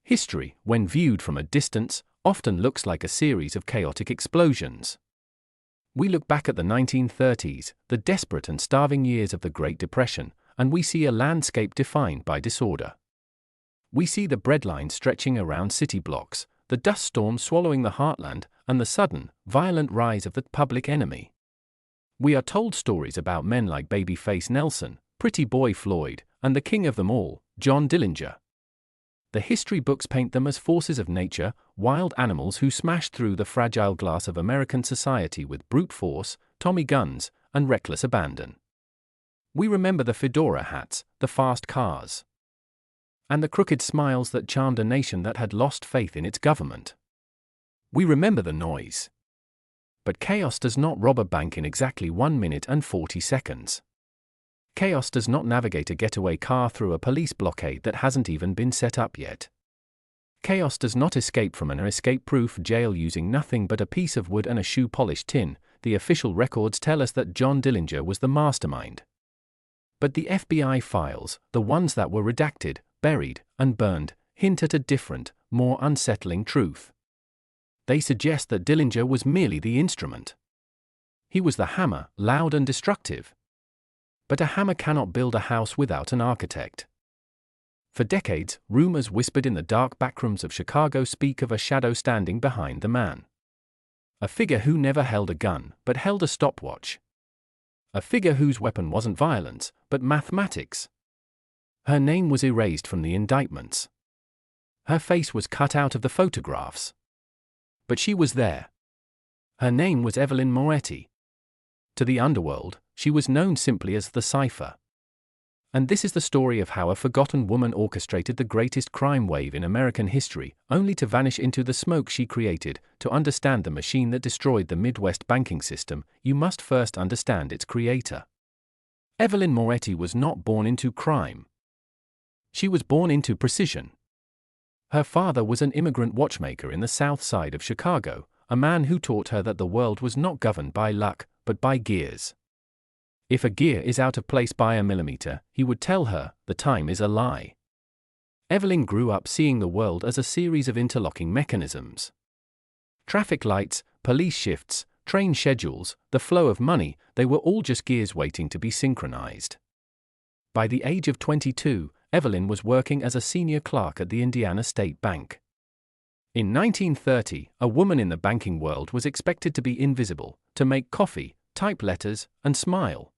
History, when viewed from a distance, often looks like a series of chaotic explosions. We look back at the 1930s, the desperate and starving years of the Great Depression, and we see a landscape defined by disorder. We see the breadline stretching around city blocks, the dust storm swallowing the heartland, and the sudden, violent rise of the public enemy. We are told stories about men like Babyface Nelson, Pretty Boy Floyd, and the king of them all, John Dillinger. The history books paint them as forces of nature, wild animals who smashed through the fragile glass of American society with brute force, Tommy guns, and reckless abandon. We remember the fedora hats, the fast cars, and the crooked smiles that charmed a nation that had lost faith in its government. We remember the noise. But chaos does not rob a bank in exactly 1 minute and 40 seconds. Chaos does not navigate a getaway car through a police blockade that hasn't even been set up yet. Chaos does not escape from an escape-proof jail using nothing but a piece of wood and a shoe-polished tin. The official records tell us that John Dillinger was the mastermind. But the FBI files, the ones that were redacted, buried, and burned, hint at a different, more unsettling truth. They suggest that Dillinger was merely the instrument. He was the hammer, loud and destructive. But a hammer cannot build a house without an architect. For decades, rumors whispered in the dark backrooms of Chicago speak of a shadow standing behind the man. A figure who never held a gun, but held a stopwatch. A figure whose weapon wasn't violence, but mathematics. Her name was erased from the indictments. Her face was cut out of the photographs. But she was there. Her name was Evelyn Moretti. To the underworld, she was known simply as the Cypher. And this is the story of how a forgotten woman orchestrated the greatest crime wave in American history, only to vanish into the smoke she created. To understand the machine that destroyed the Midwest banking system, you must first understand its creator. Evelyn Moretti was not born into crime. She was born into precision. Her father was an immigrant watchmaker in the South Side of Chicago, a man who taught her that the world was not governed by luck, but by gears. If a gear is out of place by a millimeter, he would tell her, the time is a lie. Evelyn grew up seeing the world as a series of interlocking mechanisms. Traffic lights, police shifts, train schedules, the flow of money, they were all just gears waiting to be synchronized. By the age of 22, Evelyn was working as a senior clerk at the Indiana State Bank. In 1930, a woman in the banking world was expected to be invisible, to make coffee, type letters, and smile.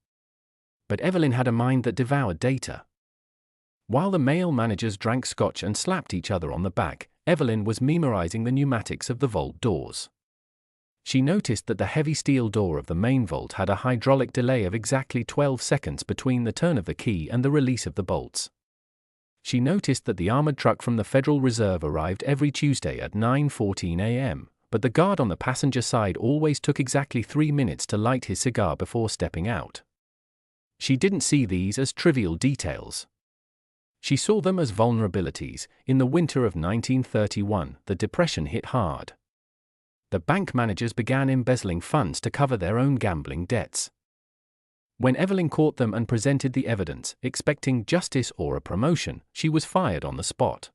But Evelyn had a mind that devoured data. While the male managers drank scotch and slapped each other on the back, Evelyn was memorizing the pneumatics of the vault doors. She noticed that the heavy steel door of the main vault had a hydraulic delay of exactly 12 seconds between the turn of the key and the release of the bolts. She noticed that the armored truck from the Federal Reserve arrived every Tuesday at 9:14 a.m., but the guard on the passenger side always took exactly 3 minutes to light his cigar before stepping out. She didn't see these as trivial details. She saw them as vulnerabilities. In the winter of 1931, the Depression hit hard. The bank managers began embezzling funds to cover their own gambling debts. When Evelyn caught them and presented the evidence, expecting justice or a promotion, she was fired on the spot.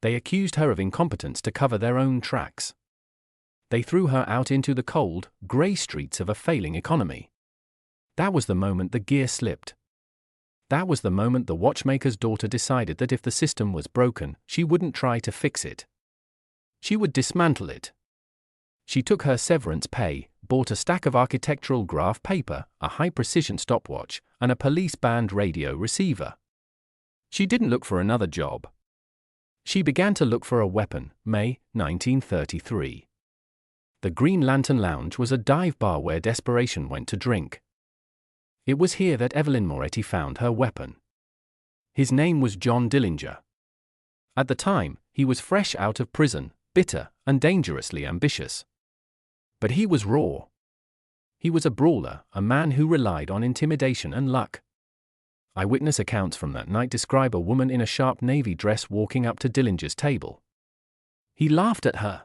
They accused her of incompetence to cover their own tracks. They threw her out into the cold, grey streets of a failing economy. That was the moment the gear slipped. That was the moment the watchmaker's daughter decided that if the system was broken, she wouldn't try to fix it. She would dismantle it. She took her severance pay, bought a stack of architectural graph paper, a high-precision stopwatch, and a police-band radio receiver. She didn't look for another job. She began to look for a weapon. May 1933. The Green Lantern Lounge was a dive bar where desperation went to drink. It was here that Evelyn Moretti found her weapon. His name was John Dillinger. At the time, he was fresh out of prison, bitter, and dangerously ambitious. But he was raw. He was a brawler, a man who relied on intimidation and luck. Eyewitness accounts from that night describe a woman in a sharp navy dress walking up to Dillinger's table. He laughed at her.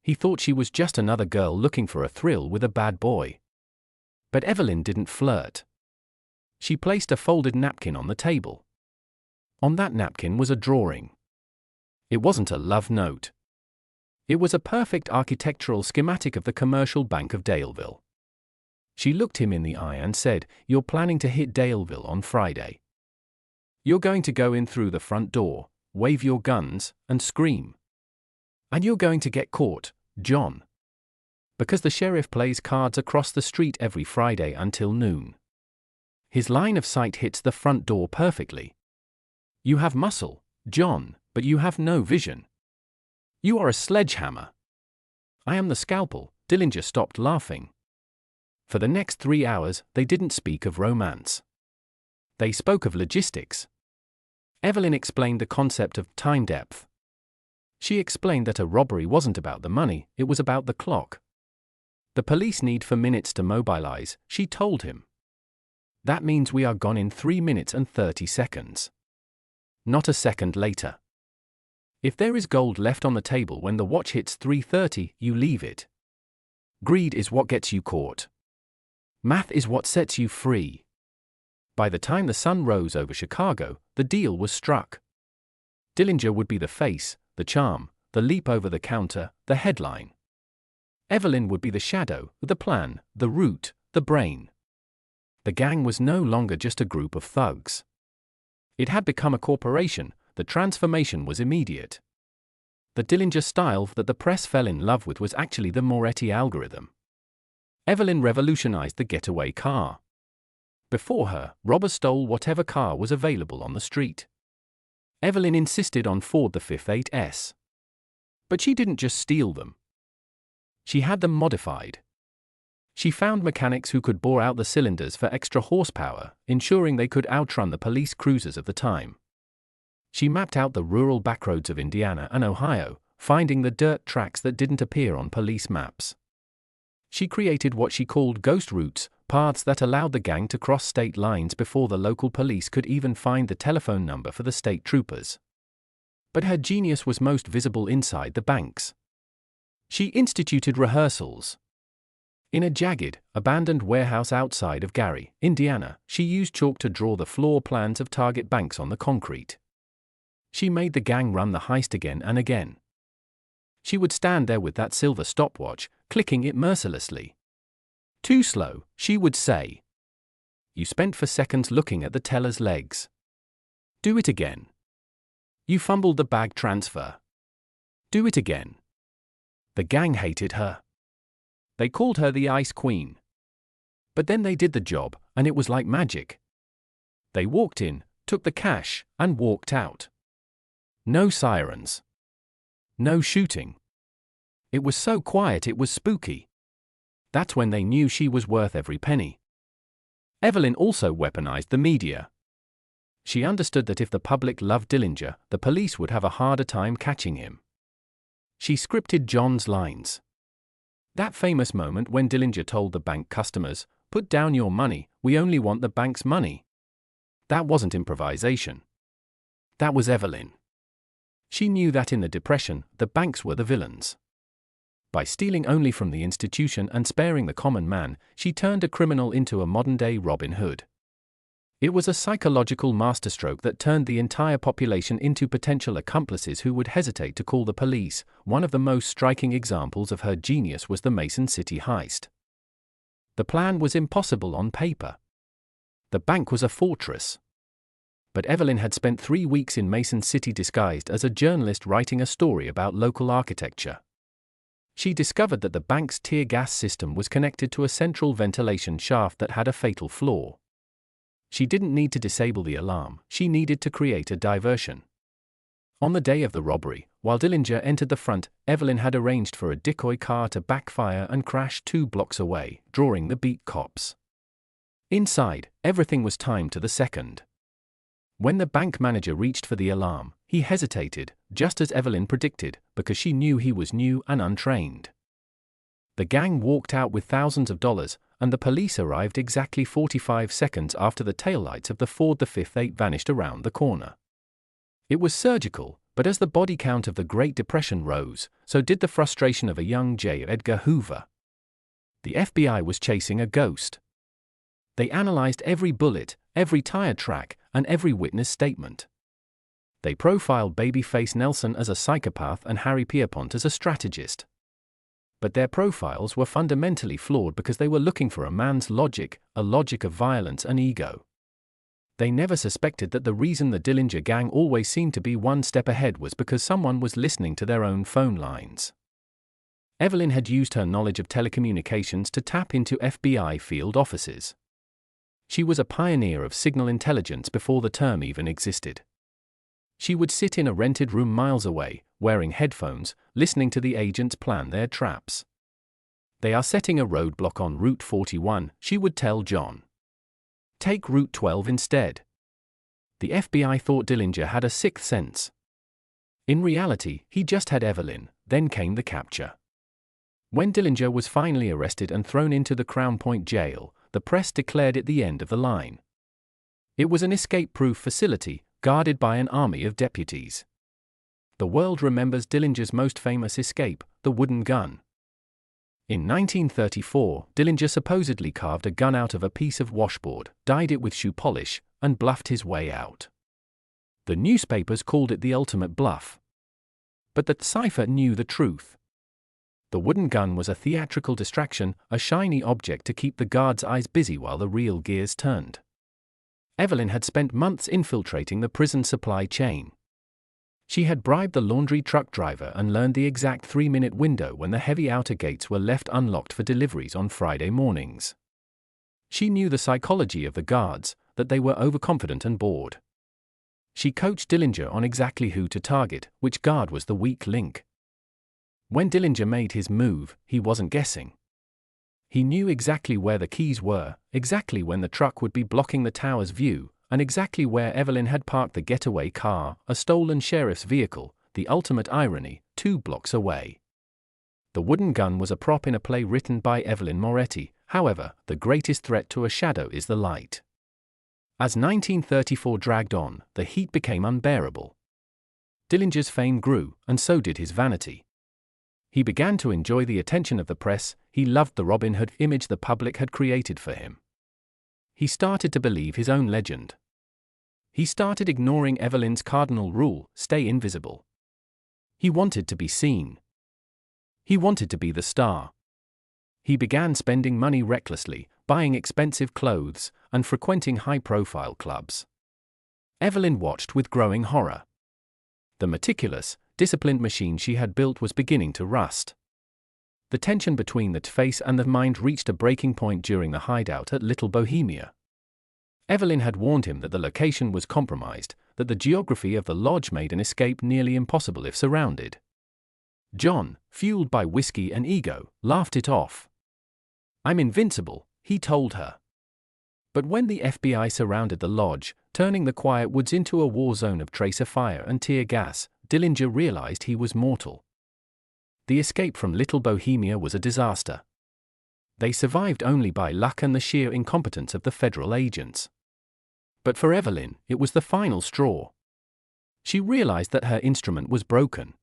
He thought she was just another girl looking for a thrill with a bad boy. But Evelyn didn't flirt. She placed a folded napkin on the table. On that napkin was a drawing. It wasn't a love note. It was a perfect architectural schematic of the commercial bank of Daleville. She looked him in the eye and said, "You're planning to hit Daleville on Friday. You're going to go in through the front door, wave your guns, and scream. And you're going to get caught, John. Because the sheriff plays cards across the street every Friday until noon. His line of sight hits the front door perfectly. You have muscle, John, but you have no vision. You are a sledgehammer. I am the scalpel." Dillinger stopped laughing. For the next 3 hours, they didn't speak of romance. They spoke of logistics. Evelyn explained the concept of time depth. She explained that a robbery wasn't about the money, it was about the clock. The police need 4 minutes to mobilize, she told him. That means we are gone in 3 minutes and 30 seconds. Not a second later. If there is gold left on the table when the watch hits 3:30, you leave it. Greed is what gets you caught. Math is what sets you free. By the time the sun rose over Chicago, the deal was struck. Dillinger would be the face, the charm, the leap over the counter, the headline. Evelyn would be the shadow, the plan, the root, the brain. The gang was no longer just a group of thugs. It had become a corporation. The transformation was immediate. The Dillinger style that the press fell in love with was actually the Moretti algorithm. Evelyn revolutionized the getaway car. Before her, robbers stole whatever car was available on the street. Evelyn insisted on Ford the Fifth 8S. But she didn't just steal them. She had them modified. She found mechanics who could bore out the cylinders for extra horsepower, ensuring they could outrun the police cruisers of the time. She mapped out the rural backroads of Indiana and Ohio, finding the dirt tracks that didn't appear on police maps. She created what she called ghost routes, paths that allowed the gang to cross state lines before the local police could even find the telephone number for the state troopers. But her genius was most visible inside the banks. She instituted rehearsals. In a jagged, abandoned warehouse outside of Gary, Indiana, she used chalk to draw the floor plans of target banks on the concrete. She made the gang run the heist again and again. She would stand there with that silver stopwatch, clicking it mercilessly. "Too slow," she would say. "You spent 4 seconds looking at the teller's legs. Do it again. You fumbled the bag transfer. Do it again." The gang hated her. They called her the Ice Queen. But then they did the job, and it was like magic. They walked in, took the cash, and walked out. No sirens. No shooting. It was so quiet it was spooky. That's when they knew she was worth every penny. Evelyn also weaponized the media. She understood that if the public loved Dillinger, the police would have a harder time catching him. She scripted John's lines. That famous moment when Dillinger told the bank customers, "Put down your money, we only want the bank's money." That wasn't improvisation. That was Evelyn. She knew that in the Depression, the banks were the villains. By stealing only from the institution and sparing the common man, she turned a criminal into a modern-day Robin Hood. It was a psychological masterstroke that turned the entire population into potential accomplices who would hesitate to call the police. One of the most striking examples of her genius was the Mason City heist. The plan was impossible on paper. The bank was a fortress. But Evelyn had spent 3 weeks in Mason City disguised as a journalist writing a story about local architecture. She discovered that the bank's tear gas system was connected to a central ventilation shaft that had a fatal flaw. She didn't need to disable the alarm, she needed to create a diversion. On the day of the robbery, while Dillinger entered the front, Evelyn had arranged for a decoy car to backfire and crash 2 blocks away, drawing the beat cops. Inside, everything was timed to the second. When the bank manager reached for the alarm, he hesitated, just as Evelyn predicted, because she knew he was new and untrained. The gang walked out with thousands of dollars, and the police arrived exactly 45 seconds after the taillights of the Ford the Fifth 8 vanished around the corner. It was surgical, but as the body count of the Great Depression rose, so did the frustration of a young J. Edgar Hoover. The FBI was chasing a ghost. They analyzed every bullet, every tire track, and every witness statement. They profiled babyface Nelson as a psychopath and Harry Pierpont as a strategist. But their profiles were fundamentally flawed because they were looking for a man's logic, a logic of violence and ego. They never suspected that the reason the Dillinger gang always seemed to be one step ahead was because someone was listening to their own phone lines. Evelyn had used her knowledge of telecommunications to tap into FBI field offices. She was a pioneer of signal intelligence before the term even existed. She would sit in a rented room miles away, wearing headphones, listening to the agents plan their traps. "They are setting a roadblock on Route 41, she would tell John. "Take Route 12 instead." The FBI thought Dillinger had a sixth sense. In reality, he just had Evelyn. Then came the capture. When Dillinger was finally arrested and thrown into the Crown Point jail, the press declared it the end of the line. It was an escape-proof facility, guarded by an army of deputies. The world remembers Dillinger's most famous escape, the wooden gun. In 1934, Dillinger supposedly carved a gun out of a piece of washboard, dyed it with shoe polish, and bluffed his way out. The newspapers called it the ultimate bluff. But the cipher knew the truth. The wooden gun was a theatrical distraction, a shiny object to keep the guards' eyes busy while the real gears turned. Evelyn had spent months infiltrating the prison supply chain. She had bribed the laundry truck driver and learned the exact 3-minute window when the heavy outer gates were left unlocked for deliveries on Friday mornings. She knew the psychology of the guards, that they were overconfident and bored. She coached Dillinger on exactly who to target, which guard was the weak link. When Dillinger made his move, he wasn't guessing. He knew exactly where the keys were, exactly when the truck would be blocking the tower's view, and exactly where Evelyn had parked the getaway car, a stolen sheriff's vehicle, the ultimate irony, 2 blocks away. The wooden gun was a prop in a play written by Evelyn Moretti. However, the greatest threat to a shadow is the light. As 1934 dragged on, the heat became unbearable. Dillinger's fame grew, and so did his vanity. He began to enjoy the attention of the press. He loved the Robin Hood image the public had created for him. He started to believe his own legend. He started ignoring Evelyn's cardinal rule, stay invisible. He wanted to be seen. He wanted to be the star. He began spending money recklessly, buying expensive clothes, and frequenting high-profile clubs. Evelyn watched with growing horror. The meticulous, disciplined machine she had built was beginning to rust. The tension between the face and the mind reached a breaking point during the hideout at Little Bohemia. Evelyn had warned him that the location was compromised, that the geography of the lodge made an escape nearly impossible if surrounded. John, fueled by whiskey and ego, laughed it off. "I'm invincible," he told her. But when the FBI surrounded the lodge, turning the quiet woods into a war zone of tracer fire and tear gas, Dillinger realized he was mortal. The escape from Little Bohemia was a disaster. They survived only by luck and the sheer incompetence of the federal agents. But for Evelyn, it was the final straw. She realized that her instrument was broken.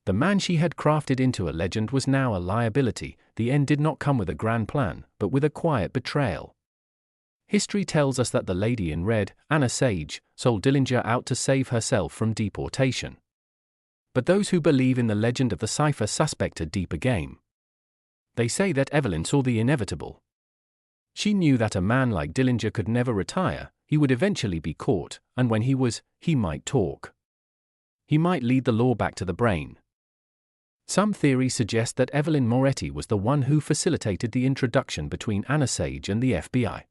The man she had crafted into a legend was now a liability. The end did not come with a grand plan, but with a quiet betrayal. History tells us that the lady in red, Anna Sage, sold Dillinger out to save herself from deportation. But those who believe in the legend of the cipher suspect a deeper game. They say that Evelyn saw the inevitable. She knew that a man like Dillinger could never retire. He would eventually be caught, and when he might talk. He might lead the law back to the brain. Some theories suggest that Evelyn Moretti was the one who facilitated the introduction between Anna Sage and the FBI.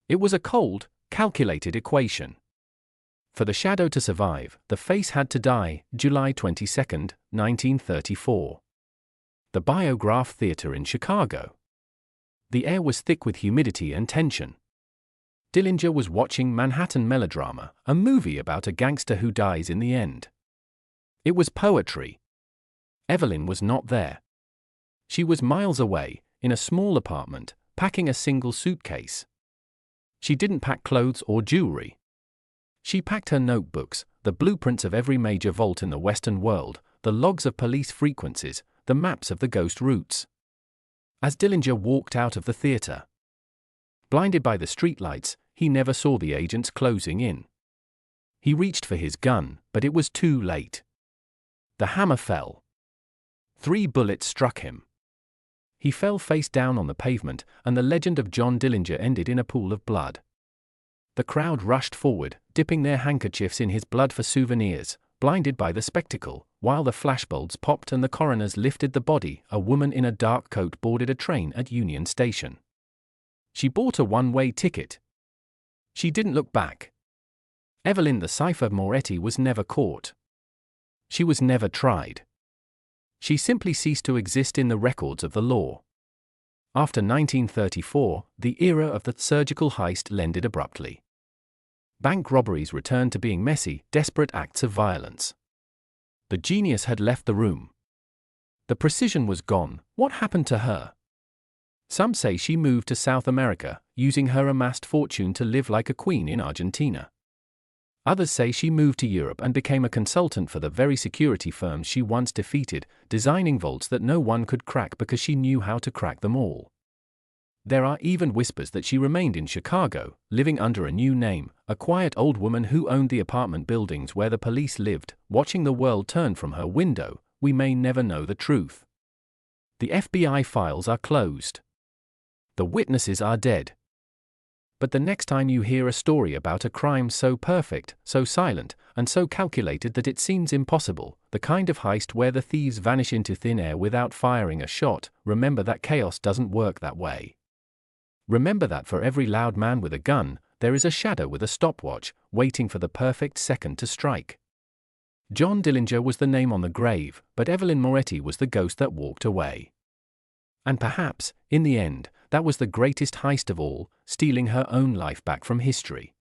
It was a cold, calculated equation. For the shadow to survive, the face had to die. July 22, 1934. The Biograph Theater in Chicago. The air was thick with humidity and tension. Dillinger was watching Manhattan Melodrama, a movie about a gangster who dies in the end. It was poetry. Evelyn was not there. She was miles away, in a small apartment, packing a single suitcase. She didn't pack clothes or jewelry. She packed her notebooks, the blueprints of every major vault in the Western world, the logs of police frequencies, the maps of the ghost routes. As Dillinger walked out of the theater, blinded by the streetlights, he never saw the agents closing in. He reached for his gun, but it was too late. The hammer fell. 3 bullets struck him. He fell face down on the pavement, and the legend of John Dillinger ended in a pool of blood. The crowd rushed forward, dipping their handkerchiefs in his blood for souvenirs, blinded by the spectacle. While the flashbulbs popped and the coroners lifted the body, a woman in a dark coat boarded a train at Union Station. She bought a one-way ticket. She didn't look back. Evelyn the Cipher Moretti was never caught. She was never tried. She simply ceased to exist in the records of the law. After 1934, the era of the surgical heist ended abruptly. Bank robberies returned to being messy, desperate acts of violence. The genius had left the room. The precision was gone. What happened to her? Some say she moved to South America, using her amassed fortune to live like a queen in Argentina. Others say she moved to Europe and became a consultant for the very security firms she once defeated, designing vaults that no one could crack because she knew how to crack them all. There are even whispers that she remained in Chicago, living under a new name, a quiet old woman who owned the apartment buildings where the police lived, watching the world turn from her window. We may never know the truth. The FBI files are closed. The witnesses are dead. But the next time you hear a story about a crime so perfect, so silent, and so calculated that it seems impossible, the kind of heist where the thieves vanish into thin air without firing a shot, remember that chaos doesn't work that way. Remember that for every loud man with a gun, there is a shadow with a stopwatch, waiting for the perfect second to strike. John Dillinger was the name on the grave, but Evelyn Moretti was the ghost that walked away. And perhaps, in the end, that was the greatest heist of all, stealing her own life back from history.